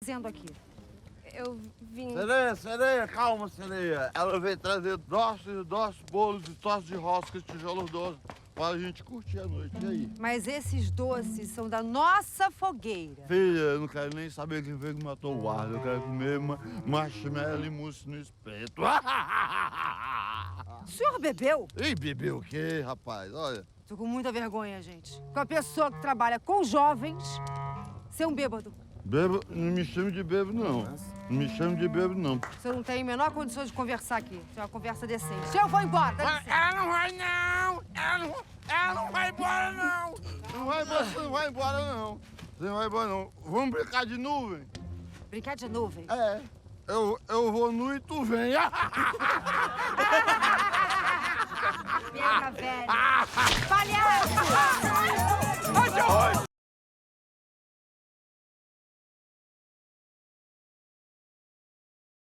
fazendo aqui? Eu vim... Sereia, calma, sereia. Ela veio trazer doces, bolos e tosse de rosca, tijolos doces, pra gente curtir a noite. E aí? Mas esses doces são da nossa fogueira. Filha, eu não quero nem saber quem foi que matou o guarda. Eu quero comer marshmallow e mousse no espeto. O senhor bebeu? Ih, bebeu o quê, rapaz? Olha. Tô com muita vergonha, gente. Com a pessoa que trabalha com jovens ser um bêbado. Bebo, não me chame de bebo, não. Não me chame de bebo, não. Você não tem a menor condição de conversar aqui. Isso é uma conversa decente. Eu vou embora, dá licença. Ela não vai, não! Ela não vai embora, não! Você não vai embora, não. Você não vai embora, não. Vamos brincar de nuvem? Brincar de nuvem? É. Eu vou nu e tu vem. Pega, velho. Palhaço! Ai, que horror!